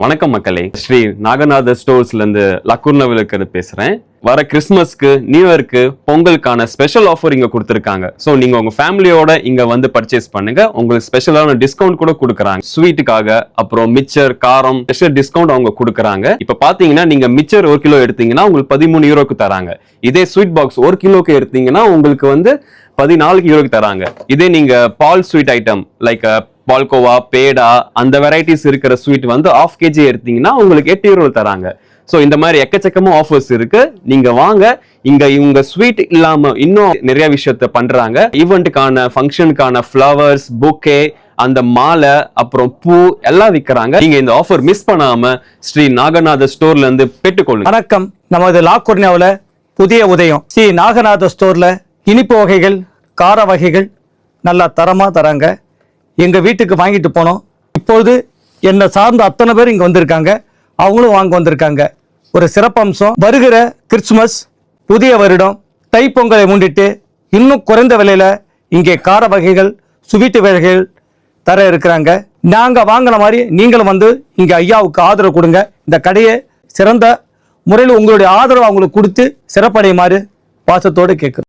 வணக்கம் மக்களே, ஸ்ரீ நாகநாத ஸ்டோர்ஸ்ல இருந்து லக்கூர்னவிலுக்கு பேசுறேன். வர கிறிஸ்துமஸ்க்கு, நியூ இயர்க்கு, பொங்கலுக்கான ஸ்பெஷல் ஆஃபர் இங்க கொடுத்திருக்காங்க. சோ நீங்க உங்க ஃபேமிலியோட இங்க வந்து பர்ச்சேஸ் பண்ணுங்க. உங்களுக்கு ஸ்பெஷலான டிஸ்கவுண்ட் கூட கொடுக்குறாங்க. ஸ்வீட்டுக்காக, அப்புறம் மிச்சர், காரம் ஸ்பெஷல் டிஸ்கவுண்ட் அவங்க கொடுக்குறாங்க. இப்ப பாத்தீங்கன்னா நீங்க மிச்சர் 1 கிலோ எடுத்தீங்கன்னா உங்களுக்கு 13 யூரோக்கு தராங்க. இதே ஸ்வீட் பாக்ஸ் 1 கிலோக்கு எடுத்தீங்கன்னா உங்களுக்கு வந்து 14 யூரோக்கு தராங்க. இதே நீங்க பால் ஸ்வீட் ஐட்டம் லைக் பால்கோவா, பேடா அந்த வெரைட்டிஸ் இருக்கிற ஸ்வீட் வந்து 1/2 kg எடுத்தீங்கன்னா உங்களுக்கு 8 யூரோ தராங்க. சோ இந்த மாதிரி எக்கச்சக்கமா ஆஃபர்ஸ் இருக்கு. நீங்க வாங்க. இங்க இவங்க ஸ்வீட் இல்லாம இன்னும் நிறைய விஷயத்த பண்றாங்க. ஈவெண்ட்டுக்கான, ஃபங்க்ஷனுக்கான ஃப்ளவர்ஸ், புக்கே, அந்த மாலை, அப்புறம் பூ எல்லாம் விற்கிறாங்க. நீங்க இந்த ஆஃபர் மிஸ் பண்ணாம ஸ்ரீ நாகநாத ஸ்டோர்ல இருந்து பெற்றுக்கொள்ளுங்க. வணக்கம். நமது லாக்கூர்னியாவுல புதிய உதயம் ஸ்ரீ நாகநாத ஸ்டோர்ல இனிப்பு வகைகள், கார வகைகள் நல்லா தரமா தராங்க. எங்க வீட்டுக்கு வாங்கிட்டு போனோம். இப்பொழுது என்னை சார்ந்த அத்தனை பேர் இங்க வந்திருக்காங்க. அவங்களும் வாங்க வந்திருக்காங்க. ஒரு சிறப்பம்சம், வருகிற கிறிஸ்துமஸ், புதிய வருடம், தைப்பொங்கலை முன்னிட்டு இன்னும் குறைந்த விலையில இங்கே கார வகைகள், ஸ்வீட்டு வகைகள் தர இருக்கிறாங்க. நாங்க வாங்கின மாதிரி நீங்களும் வந்து இங்க ஐயாவுக்கு ஆதரவு கொடுங்க. இந்த கடையை சிறந்த முறையில் உங்களுடைய ஆதரவு அவங்களுக்கு கொடுத்து சிறப்படையுமாறு பாசத்தோடு கேட்குறோம்.